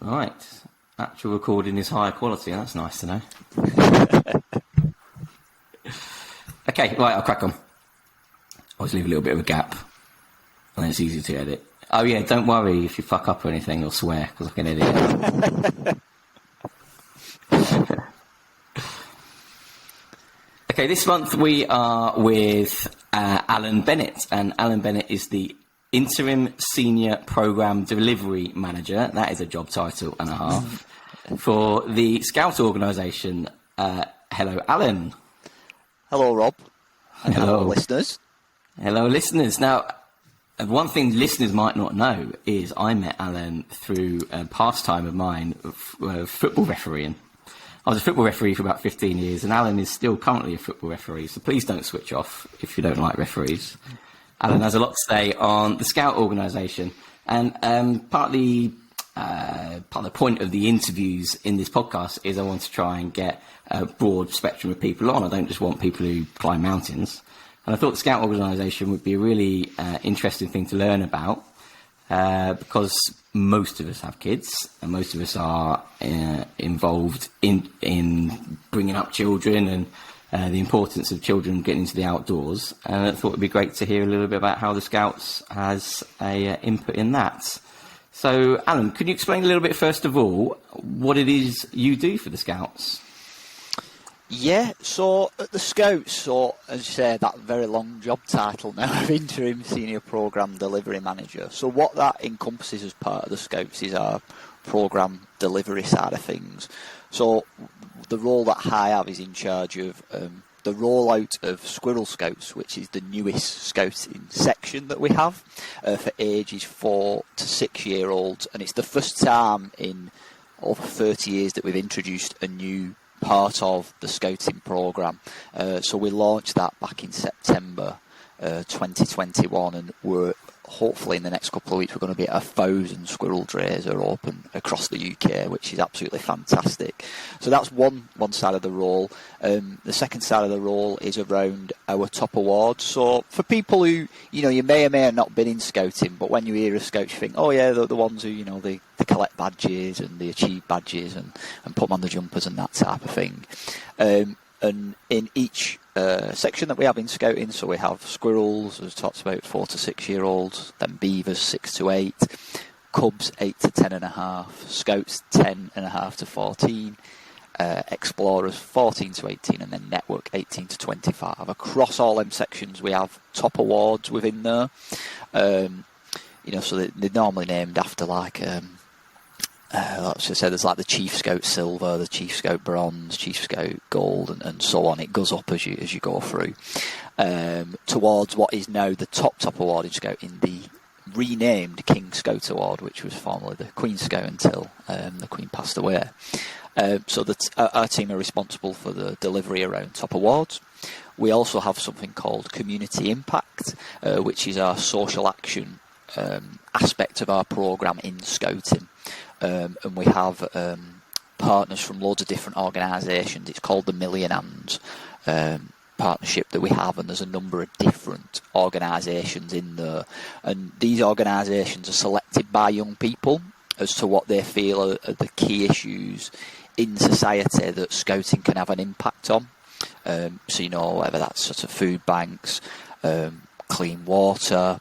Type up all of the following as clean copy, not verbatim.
Right. Actual recording is higher quality. That's nice to know. Okay, right, I'll crack on. Always leave a little bit of a gap, and then it's easy to edit. Oh yeah, don't worry if you fuck up or anything or swear, because I can edit it. Okay, this month we are with Alan Bennett, and Alan Bennett is the Interim Senior Programme Delivery Manager, that is a job title and a half, for the Scout organisation. Hello, Alan. Hello, Rob. And hello, listeners. Hello, listeners. Now, one thing listeners might not know is I met Alan through a pastime of mine, football refereeing. I was a football referee for about 15 years, and Alan is still currently a football referee, so please don't switch off if you don't like referees. Alan has a lot to say on the Scout organisation, and part of the point of the interviews in this podcast is I want to try and get a broad spectrum of people on. I don't just want people who climb mountains. And I thought the Scout organisation would be a really interesting thing to learn about, because most of us have kids and most of us are involved in bringing up children and the importance of children getting into the outdoors. And I thought it would be great to hear a little bit about how the Scouts has a input in that. So, Alan, could you explain a little bit, first of all, what it is you do for the Scouts? Yeah, so at the Scouts, as you say, that very long job title now of Interim Senior Programme Delivery Manager. So what that encompasses as part of the Scouts is our programme delivery side of things. So the role that I have is in charge of the rollout of Squirrel Scouts, which is the newest scouting section that we have for ages 4 to 6 year olds. And it's the first time in over 30 years that we've introduced a new part of the scouting programme. So we launched that back in September 2021, and we're hopefully in the next couple of weeks we're going to be at 1,000 squirrel drays are open across the UK, which is absolutely fantastic. So that's one side of the role. The second side of the role is around our top awards. So for people who, you may or may have not been in scouting, but when you hear of scouts you think, oh yeah, the ones who, they collect badges and they achieve badges and put them on the jumpers and that type of thing. And in each section that we have in scouting, so we have squirrels, as talked about, 4 to 6 year olds, then beavers 6 to 8, cubs 8 to 10.5, scouts 10.5 to 14, explorers 14 to 18, and then network 18 to 25. Across all them sections we have top awards within there. So they're normally named after let's just say there's like the Chief Scout Silver, the Chief Scout Bronze, Chief Scout Gold, and so on. It goes up as you go through towards what is now the top award in Scouting, the renamed King Scout Award, which was formerly the Queen Scout until the Queen passed away. So our team are responsible for the delivery around top awards. We also have something called Community Impact, which is our social action aspect of our programme in Scouting. And we have partners from loads of different organisations. It's called the Million Hands partnership that we have, and there's a number of different organisations in there. And these organisations are selected by young people as to what they feel are the key issues in society that Scouting can have an impact on. So, whether that's sort of food banks, clean water,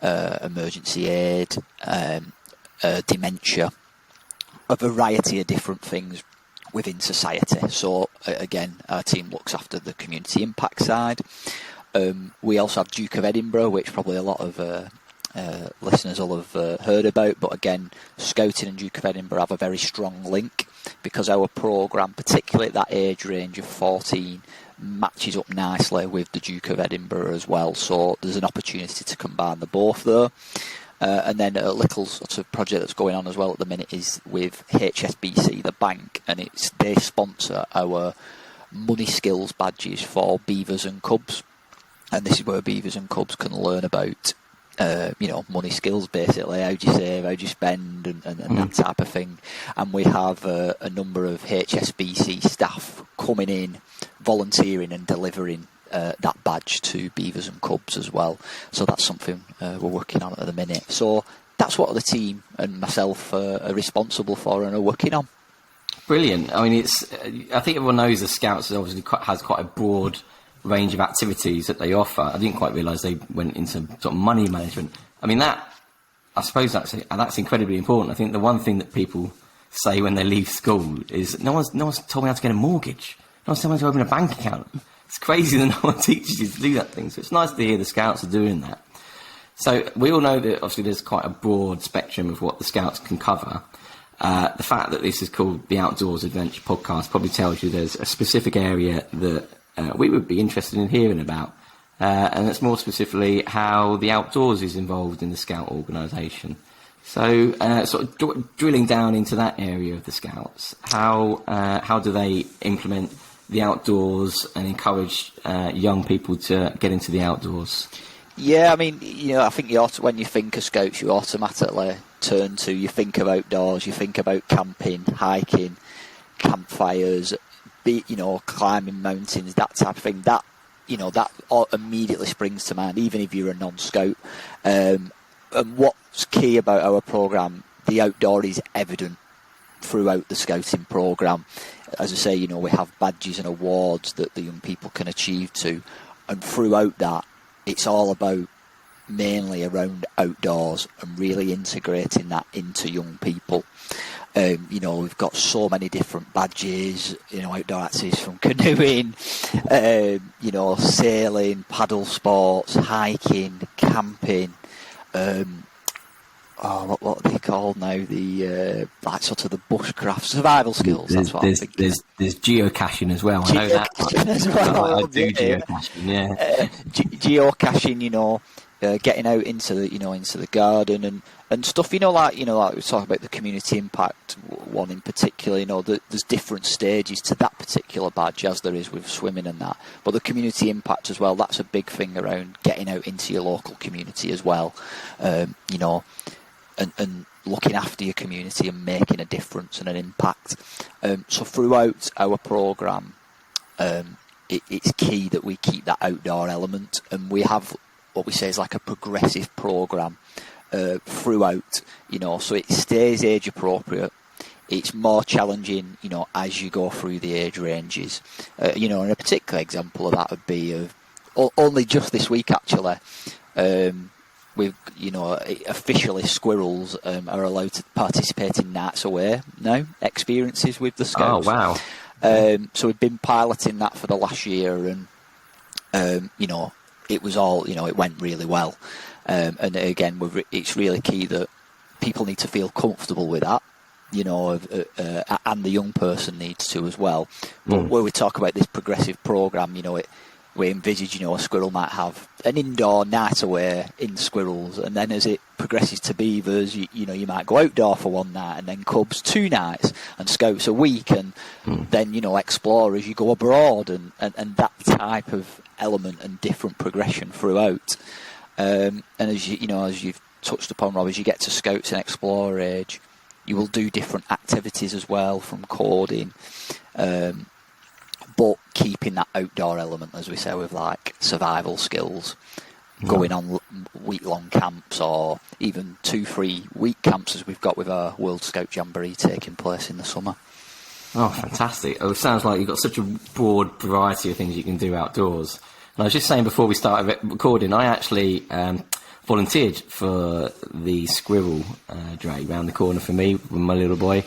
emergency aid, dementia, a variety of different things within society. So again, our team looks after the community impact side. We also have Duke of Edinburgh, which probably a lot of listeners will have heard about, but again, Scouting and Duke of Edinburgh have a very strong link because our programme, particularly at that age range of 14, matches up nicely with the Duke of Edinburgh as well. So there's an opportunity to combine the both there. And then a little sort of project that's going on as well at the minute is with HSBC, the bank, and they sponsor our money skills badges for beavers and cubs. And this is where beavers and cubs can learn about, money skills, basically. How do you save, how do you spend, and that type of thing. And we have a number of HSBC staff coming in, volunteering and delivering that badge to beavers and cubs as well. So that's something we're working on at the minute. So that's what the team and myself are responsible for and are working on. Brilliant. I mean, I think everyone knows the Scouts obviously has quite a broad range of activities that they offer. I didn't quite realise they went into sort of money management. I mean, I suppose that's incredibly important. I think the one thing that people say when they leave school is no one's told me how to get a mortgage. No one's told me how to open a bank account. It's crazy that no one teaches you to do that thing. So it's nice to hear the Scouts are doing that. So we all know that obviously there's quite a broad spectrum of what the Scouts can cover. The fact that this is called the Outdoors Adventure Podcast probably tells you there's a specific area that we would be interested in hearing about. And that's more specifically how the outdoors is involved in the Scout organisation. So sort of drilling down into that area of the Scouts, how do they implement the outdoors and encourage young people to get into the outdoors? Yeah, I mean, I think when you think of Scouts, you automatically you think of outdoors, you think about camping, hiking, campfires, climbing mountains, that type of thing. That immediately springs to mind, even if you're a non-Scout. And what's key about our programme, the outdoor is evident throughout the Scouting programme. As I say, we have badges and awards that the young people can achieve to, and throughout that, it's all about mainly around outdoors and really integrating that into young people. We've got so many different badges, outdoor activities from canoeing, sailing, paddle sports, hiking, camping, what are they called now? The sort of the bushcraft survival skills. There's geocaching as well. I know that. As well. I do geocaching. Yeah. Geocaching. Getting out into the garden and stuff. Like we talk about the community impact one in particular. There's different stages to that particular badge, as there is with swimming and that. But the community impact as well. That's a big thing around getting out into your local community as well. And looking after your community and making a difference and an impact. So throughout our programme, it's key that we keep that outdoor element, and we have what we say is like a progressive programme throughout, so it stays age appropriate. It's more challenging, as you go through the age ranges. And a particular example of that would be only just this week actually, we've, officially squirrels are allowed to participate in Nights Away now, experiences with the Scouts. Oh, wow. So we've been piloting that for the last year, and, it was all, it went really well. And again, it's really key that people need to feel comfortable with that, and the young person needs to as well. But when we talk about this progressive programme, we envisage, a squirrel might have an indoor night away in squirrels, and then as it progresses to beavers, you might go outdoor for one night, and then cubs 2 nights, and scouts a week, and then, explore as you go abroad, and that type of element and different progression throughout. And as as you've touched upon, Rob, as you get to scouts and explorer age, you will do different activities as well, from coding, but keeping that outdoor element, as we say, with like survival skills, going on week-long camps, or even 2-3 week camps, as we've got with our World Scout Jamboree taking place in the summer. Oh, fantastic. It sounds like you've got such a broad variety of things you can do outdoors. And I was just saying before we started recording, I actually volunteered for the squirrel dray round the corner for me with my little boy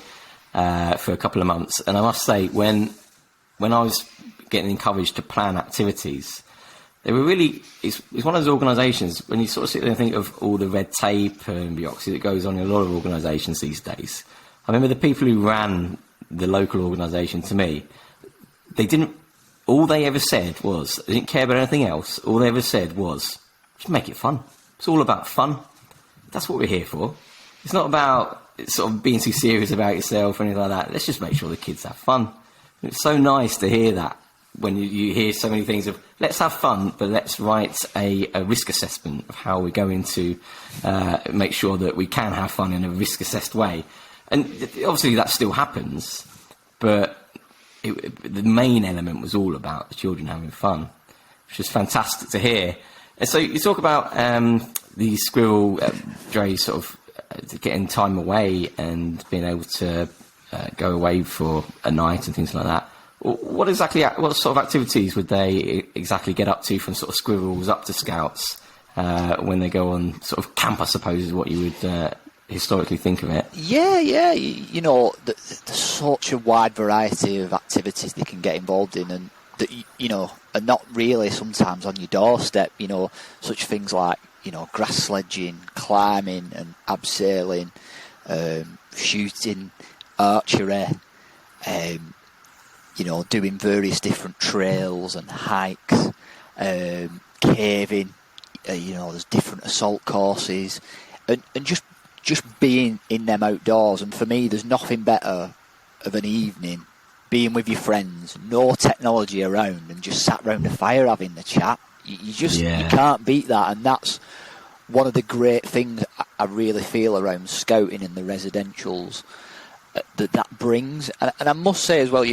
for a couple of months. And I must say, when I was getting encouraged to plan activities, they were really, it's one of those organisations, when you sort of sit there and think of all the red tape and bureaucracy that goes on in a lot of organisations these days. I remember the people who ran the local organisation to me, all they ever said was, they didn't care about anything else, all they ever said was, just make it fun. It's all about fun. That's what we're here for. It's not about sort of being too serious about yourself or anything like that. Let's just make sure the kids have fun. And it's so nice to hear that when you hear so many things of, let's have fun, but let's write a risk assessment of how we're going to make sure that we can have fun in a risk-assessed way. And obviously that still happens, but the main element was all about the children having fun, which is fantastic to hear. And so you talk about the squirrel dray sort of getting time away and being able to go away for a night and things like that. What sort of activities would they exactly get up to, from sort of squirrels up to scouts, when they go on sort of camp, I suppose, is what you would historically think of it? Yeah, there's such a wide variety of activities they can get involved in, and that, are not really sometimes on your doorstep, such things like, grass sledging, climbing and abseiling, shooting, archery, doing various different trails and hikes, caving, there's different assault courses, and just being in them outdoors. And for me, there's nothing better of an evening being with your friends, no technology around, and just sat round the fire having the chat. You can't beat that, and that's one of the great things I really feel around scouting in the residentials that brings. And I must say as well, we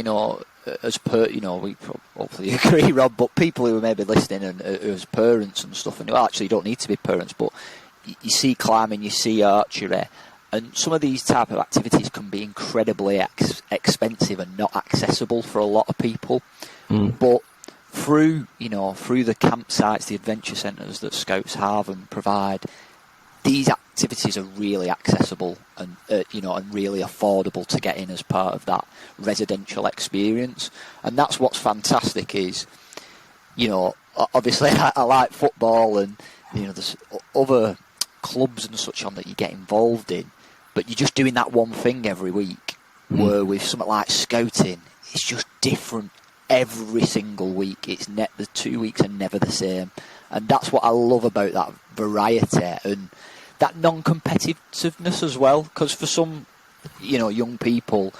hopefully agree, Rob, but people who are maybe listening and as parents and stuff, and actually don't need to be parents, but you see climbing, you see archery, and some of these type of activities can be incredibly expensive and not accessible for a lot of people. But through the campsites, the adventure centres that Scouts have and provide, these activities are really accessible and and really affordable to get in as part of that residential experience. And that's what's fantastic is, obviously I like football, and there's other clubs and such on that you get involved in, but you're just doing that one thing every week. Where with something like scouting, it's just different every single week. The 2 weeks are never the same, and that's what I love about that variety and that non-competitiveness as well. Because for some, young people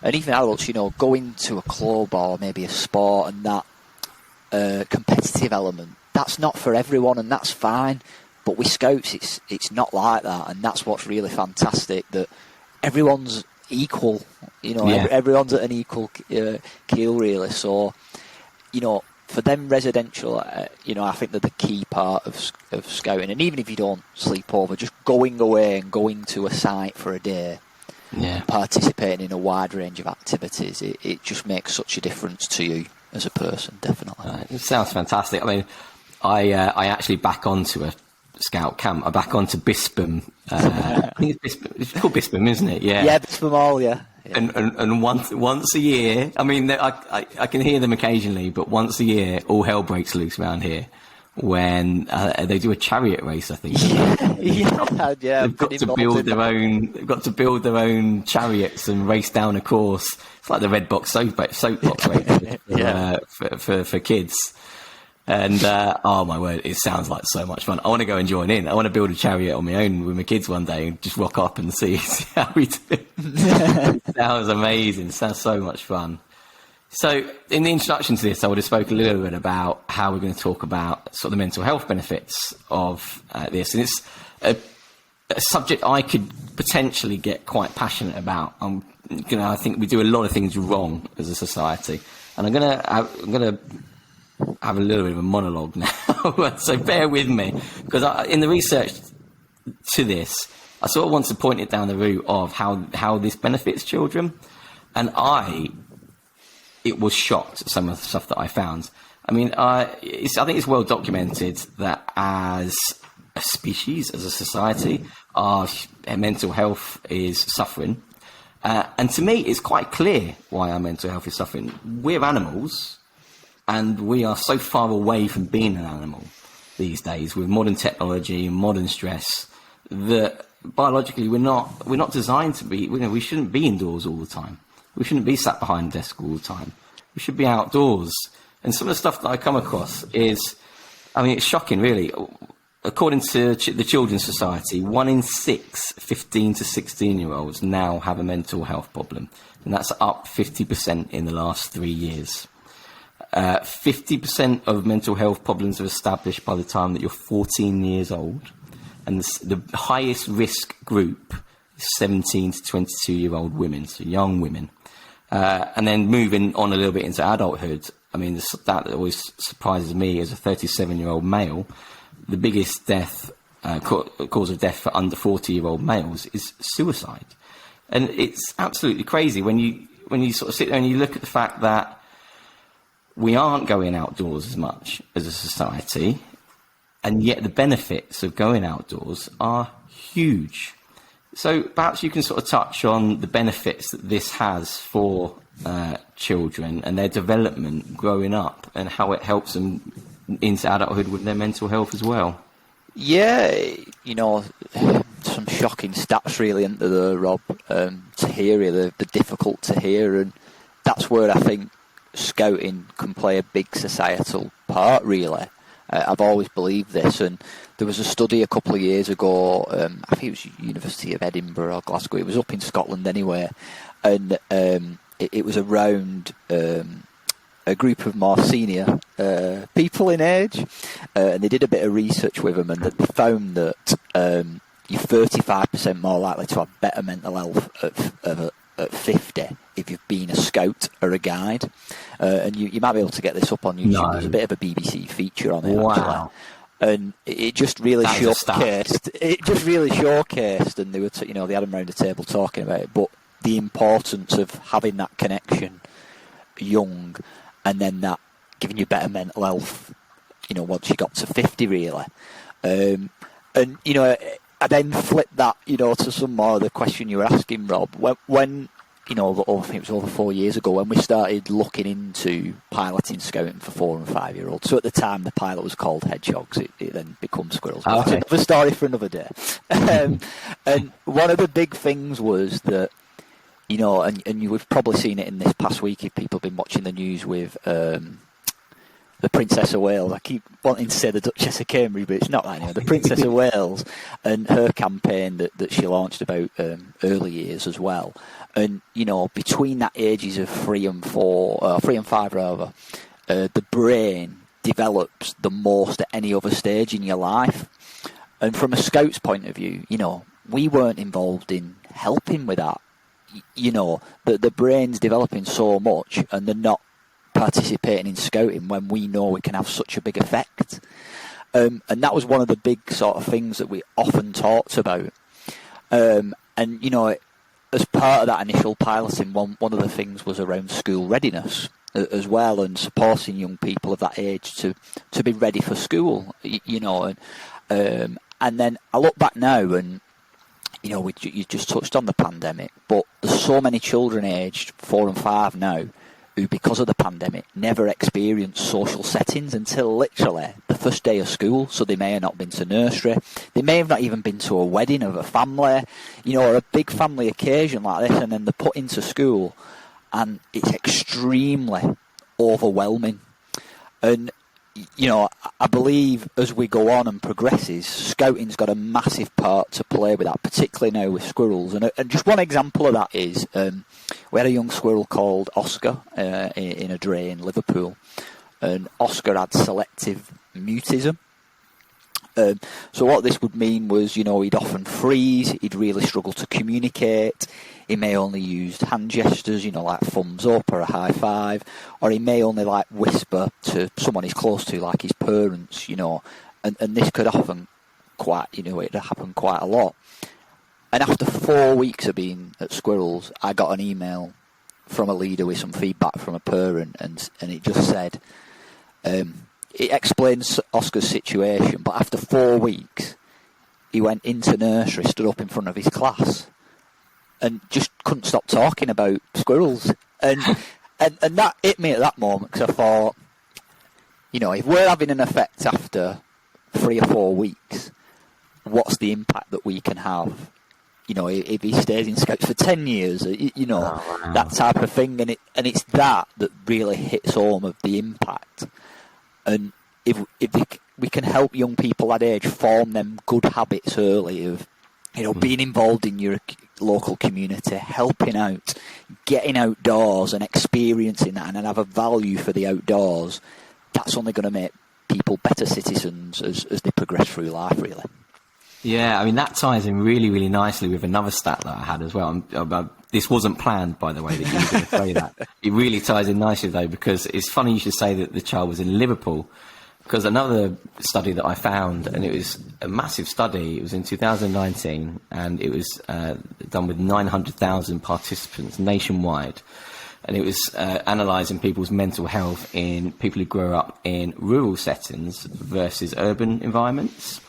and even adults, going to a club or maybe a sport and that competitive element, that's not for everyone, and that's fine. But with Scouts, it's not like that, and that's what's really fantastic, that everyone's equal, everyone's at an equal keel, really. So, for them residential, I think they're the key part of scouting. And even if you don't sleep over, just going away and going to a site for a day, participating in a wide range of activities, it just makes such a difference to you as a person, definitely. It sounds fantastic. I mean, I actually back onto a scout camp. I back onto Bispam. I think it's Bispam. It's called Bispam, isn't it? Yeah. Yeah, Bispam Hall, yeah. And once a year, I mean, I can hear them occasionally, but once a year, all hell breaks loose around here when they do a chariot race, I think. Yeah. They've got to build their own. They've got to build their own chariots and race down a course. It's like the Red Box soapbox race for kids. And oh my word, it sounds like so much fun. I want to go and join in. I want to build a chariot on my own with my kids one day and just rock up and see how we do. It sounds amazing. It sounds so much fun. So in the introduction to this, I would have spoken a little bit about how we're going to talk about sort of the mental health benefits of this. And it's a subject I could potentially get quite passionate about. I think we do a lot of things wrong as a society. And I'm going to have a little bit of a monologue now, so bear with me, because in the research to this, I sort of want to point it down the route of how this benefits children, and it was shocked at some of the stuff that I found. I mean, I think it's well documented that as a species, as a society, our mental health is suffering, and to me, it's quite clear why our mental health is suffering. We're animals. And we are so far away from being an animal these days with modern technology and modern stress that biologically we're not designed to be. We shouldn't be indoors all the time. We shouldn't be sat behind a desk all the time. We should be outdoors. And some of the stuff that I come across is, I mean, it's shocking, really. According to the Children's Society, 1 in 6 15 to 16-year-olds now have a mental health problem, and that's up 50% in the last 3 years. 50% of mental health problems are established by the time that you're 14 years old, and the highest risk group is 17 to 22-year-old women, so young women. And then moving on a little bit into adulthood, I mean, the stat that always surprises me as a 37-year-old male, the biggest death cause of death for under 40-year-old males is suicide. And it's absolutely crazy when you sort of sit there and you look at the fact that we aren't going outdoors as much as a society, and yet the benefits of going outdoors are huge. So perhaps you can sort of touch on the benefits that this has for children and their development growing up, and how it helps them into adulthood with their mental health as well. Yeah, some shocking stats really into the Rob, to hear, they're difficult to hear, and that's where I think scouting can play a big societal part really. I've always believed this, and there was a study a couple of years ago, I think it was University of Edinburgh or Glasgow, it was up in Scotland anyway, and it was around a group of more senior people in age, and they did a bit of research with them, and they found that you're 35% more likely to have better mental health at 50 if you've been a scout or a guide. And you might be able to get this up on YouTube. No. There's a bit of a BBC feature on it, wow. Actually. And it just really showcased. It just really showcased, and they were, they had them around the table talking about it. But the importance of having that connection young, and then that giving you better mental health, once you got to 50, really. And I then flipped that, to some more of the question you were asking, Rob. When I think it was over 4 years ago, when we started looking into piloting scouting for 4 and 5 year olds. So at the time, the pilot was called hedgehogs. It then became squirrels. Oh, okay. It's another story for another day. And one of the big things was that, and you've probably seen it in this past week if people have been watching the news with the Princess of Wales. I keep wanting to say the Duchess of Cambridge, but it's not that anymore. The Princess of Wales and her campaign that she launched about early years as well. And, between that ages of 3 and 5 rather, the brain develops the most at any other stage in your life. And from a scout's point of view, we weren't involved in helping with that. The brain's developing so much, and they're not participating in scouting when we know we can have such a big effect. And that was one of the big sort of things that we often talked about. And, as part of that initial piloting, one of the things was around school readiness as well, and supporting young people of that age to be ready for school, and then I look back now, and you just touched on the pandemic, but there's so many children aged 4 and 5 now who, because of the pandemic, never experienced social settings until literally the first day of school. So they may have not been to nursery, they may have not even been to a wedding of a family, or a big family occasion like this, and then they're put into school, and it's extremely overwhelming. And I believe as we go on and progresses, scouting's got a massive part to play with that, particularly now with squirrels. And just one example of that is we had a young squirrel called Oscar in a dray in Liverpool, and Oscar had selective mutism. So what this would mean was, he'd often freeze, he'd really struggle to communicate, he may only use hand gestures, like thumbs up or a high five, or he may only whisper to someone he's close to, like his parents, and this could often it'd happen quite a lot. And after 4 weeks of being at Squirrels, I got an email from a leader with some feedback from a parent, and it just said, it explains Oscar's situation, but after 4 weeks, he went into nursery, stood up in front of his class, and just couldn't stop talking about squirrels. And that hit me at that moment, because I thought, if we're having an effect after 3 or 4 weeks, what's the impact that we can have? If he stays in Scouts for 10 years, that type of thing. And it's that really hits home of the impact. And if we can help young people that age form them good habits early of, being involved in your local community, helping out, getting outdoors and experiencing that, and then have a value for the outdoors, that's only going to make people better citizens as they progress through life, really. Yeah, I mean, that ties in really, really nicely with another stat that I had as well. This wasn't planned, by the way, that you were going to say that. It really ties in nicely, though, because it's funny you should say that the child was in Liverpool. because another study that I found, and it was a massive study, it was in 2019, and it was done with 900,000 participants nationwide, and it was analysing people's mental health in people who grew up in rural settings versus urban environments,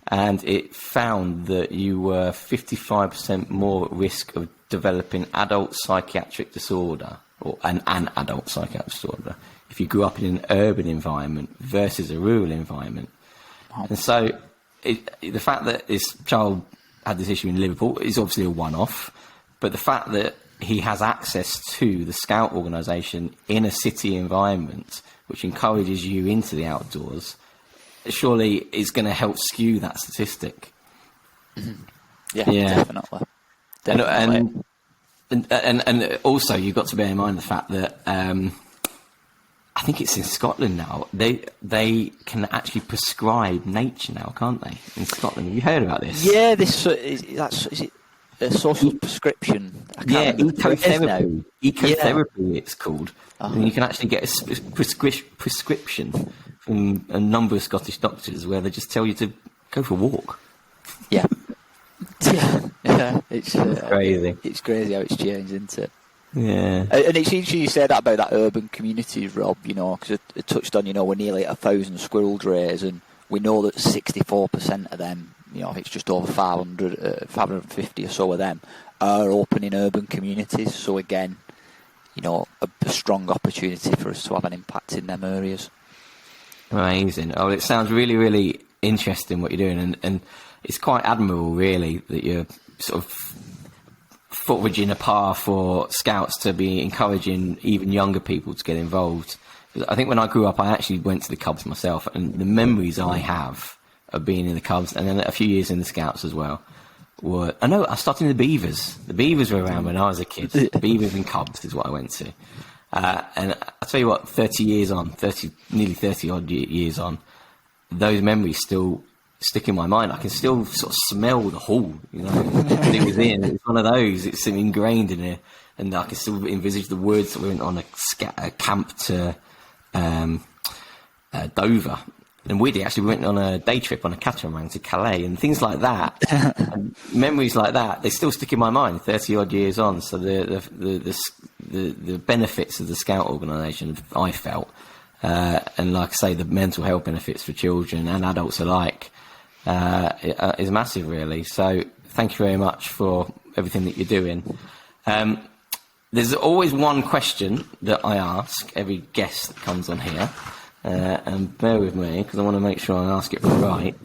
and it found that you were 55% more at risk of developing adult psychiatric disorder, or an adult psychiatric disorder, if you grew up in an urban environment versus a rural environment. Wow. And so the fact that this child had this issue in Liverpool is obviously a one-off, but the fact that he has access to the Scout organisation in a city environment which encourages you into the outdoors surely is going to help skew that statistic. Mm-hmm. Yeah, definitely. And also you've got to bear in mind the fact that I think it's in Scotland now. They can actually prescribe nature now, can't they? In Scotland, have you heard about this? Yeah, is it a social prescription? Ecotherapy. Ecotherapy, it's called. Uh-huh. And you can actually get a prescription from a number of Scottish doctors where they just tell you to go for a walk. Yeah. Yeah, it's crazy. It's crazy how it's changed, isn't it? Yeah. And it's interesting you said that about that urban communities, Rob, because it touched on, we're nearly at 1,000 squirrel drays, and we know that 64% of them, it's just over 550 or so of them, are open in urban communities. So again, a strong opportunity for us to have an impact in them areas. Amazing. Oh, it sounds really, really interesting what you're doing, and it's quite admirable, really, that you're sort of forging a path for Scouts to be encouraging even younger people to get involved. I think when I grew up, I actually went to the Cubs myself, and the memories I have of being in the Cubs, and then a few years in the Scouts as well, I started in the Beavers. The Beavers were around when I was a kid. The Beavers and Cubs is what I went to. And I'll tell you what, nearly 30 odd years on, those memories still stick in my mind. I can still sort of smell the hall, that it was in. It was one of those. It's ingrained in here, and I can still envisage the woods. We went on a camp to Dover, and we actually went on a day trip on a catamaran to Calais, and things like that. And memories like that, they still stick in my mind 30 odd years on. So the benefits of the Scout organisation, I felt, and like I say, the mental health benefits for children and adults alike, is massive, really. So thank you very much for everything that you're doing. There's always one question that I ask every guest that comes on here, and bear with me because I want to make sure I ask it right,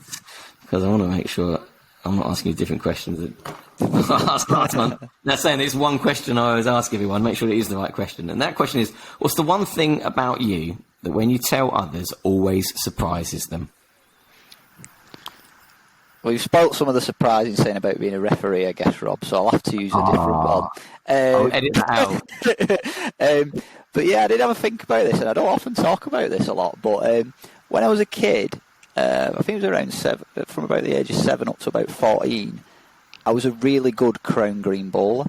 because I want to make sure I'm not asking you different questions that I asked last one. Now, saying it's one question I always ask everyone, make sure it is the right question, and that question is, what's the one thing about you that when you tell others always surprises them? Well, you've spoilt some of the surprising saying about being a referee, I guess, Rob, so I'll have to use a different one. I'll edit that out. But yeah, I did have a think about this, and I don't often talk about this a lot, but when I was a kid, I think it was around from about the age of 7 up to about 14, I was a really good crown green bowler,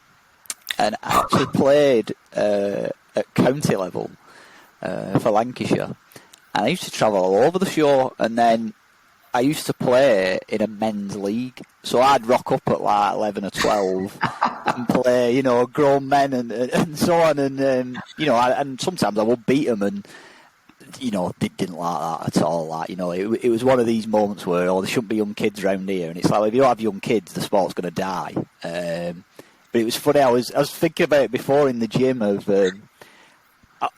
and I actually played at county level for Lancashire, and I used to travel all over the shore, and then I used to play in a men's league, so I'd rock up at like 11 or 12 and play, grown men and so on, and and sometimes I would beat them, and they didn't like that at all. Like, it was one of these moments where there shouldn't be young kids around here, and it's like, well, if you don't have young kids, the sport's going to die. But it was funny. I was thinking about it before in the gym of.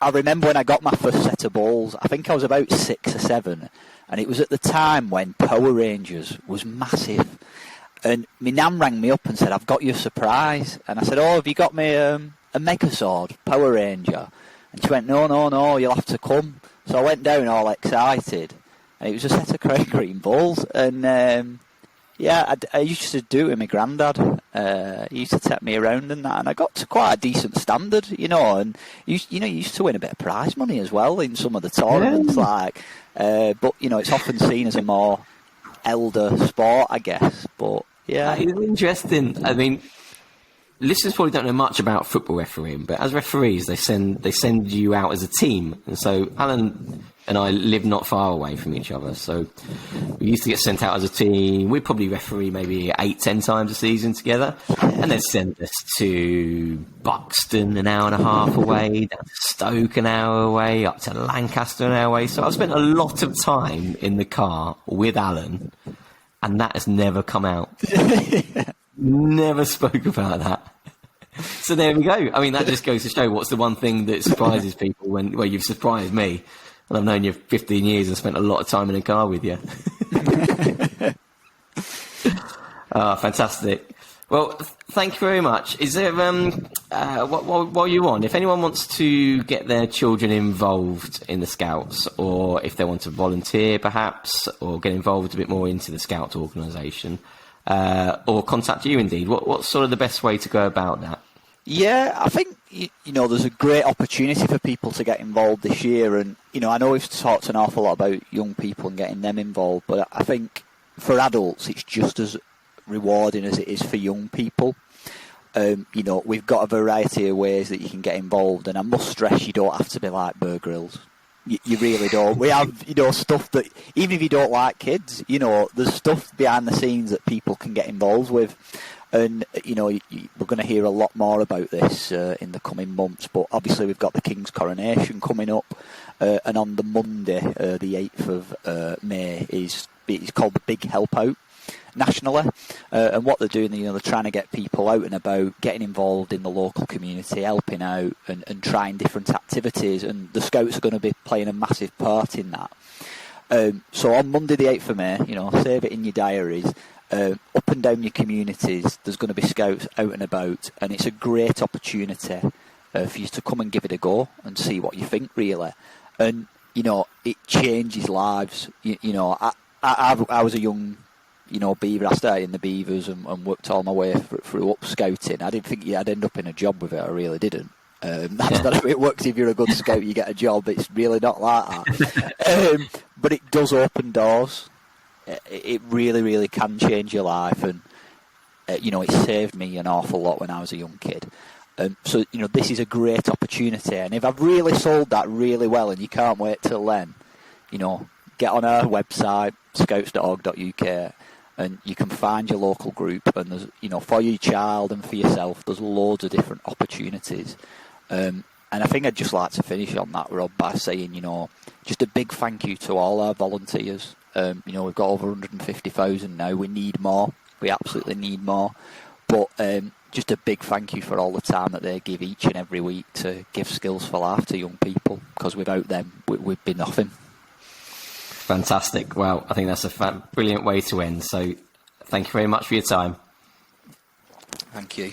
I remember when I got my first set of balls. I think I was about 6 or 7. And it was at the time when Power Rangers was massive. And my nan rang me up and said, I've got you a surprise. And I said, oh, have you got me a Megazord Power Ranger? And she went, no, you'll have to come. So I went down all excited. And it was a set of crown green balls. And I used to do it with my granddad. He used to take me around and that. And I got to quite a decent standard, And you used to win a bit of prize money as well in some of the tournaments. Yeah. But it's often seen as a more elder sport, I guess. But yeah, it's interesting. I mean, listeners probably don't know much about football refereeing, but as referees, they send you out as a team. And so Alan and I live not far away from each other, so we used to get sent out as a team. We'd probably referee maybe 8-10 times a season together, and they'd send us to Buxton an hour and a half away, down to Stoke an hour away, up to Lancaster an hour away. So I've spent a lot of time in the car with Alan, and that has never come out. Never spoke about that. So there we go. I mean, that just goes to show what's the one thing that surprises people well, you've surprised me. And I've known you 15 years and spent a lot of time in a car with you. Fantastic. Well, thank you very much. Is there, while you're on, if anyone wants to get their children involved in the Scouts, or if they want to volunteer perhaps, or get involved a bit more into the Scout organisation, or contact you indeed, what's sort of the best way to go about that? Yeah, I think, there's a great opportunity for people to get involved this year. And, I know we've talked an awful lot about young people and getting them involved, but I think for adults, it's just as rewarding as it is for young people. We've got a variety of ways that you can get involved. And I must stress, you don't have to be like Bear Grylls. You really don't. We have, stuff that, even if you don't like kids, there's stuff behind the scenes that people can get involved with. And, we're going to hear a lot more about this in the coming months. But obviously we've got the King's coronation coming up. And on the Monday, the 8th of May, it's called the Big Help Out nationally. And what they're doing, they're trying to get people out and about, getting involved in the local community, helping out and trying different activities. And the Scouts are going to be playing a massive part in that. So on Monday the 8th of May, save it in your diaries. Up and down your communities, there's going to be Scouts out and about, and it's a great opportunity for you to come and give it a go and see what you think, really. And, it changes lives. I was a young, beaver. I started in the Beavers and worked all my way through up scouting. I didn't think I'd end up in a job with it. I really didn't. That's not how it works. If you're a good scout, you get a job. It's really not like that. But it does open doors. It really, really can change your life, and it saved me an awful lot when I was a young kid. So this is a great opportunity, and if I've really sold that really well, and you can't wait till then, get on our website scouts.org.uk, and you can find your local group, and there's for your child and for yourself, there's loads of different opportunities. And I think I'd just like to finish on that, Rob, by saying just a big thank you to all our volunteers. We've got over 150,000 now. We need more. We absolutely need more. But just a big thank you for all the time that they give each and every week to give Skills for Life to young people, because without them, we'd be nothing. Fantastic. Well, I think that's a brilliant way to end. So thank you very much for your time. Thank you.